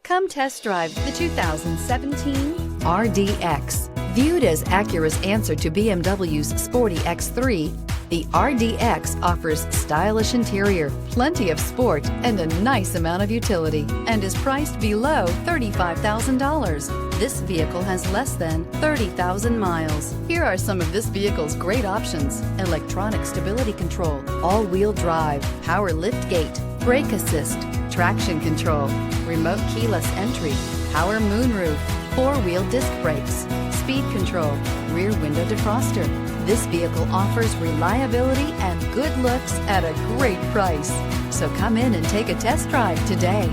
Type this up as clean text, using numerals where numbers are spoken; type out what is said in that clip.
Come test drive the 2017 RDX. Viewed as Acura's answer to BMW's sporty X3, the RDX offers stylish interior, plenty of sport, and a nice amount of utility, and is priced below $35,000. This vehicle has less than 30,000 miles. Here are some of this vehicle's great options: electronic stability control, all-wheel drive, power liftgate, brake assist, traction control, remote keyless entry, power moonroof, four-wheel disc brakes, speed control, rear window defroster. This vehicle offers reliability and good looks at a great price. So come in and take a test drive today.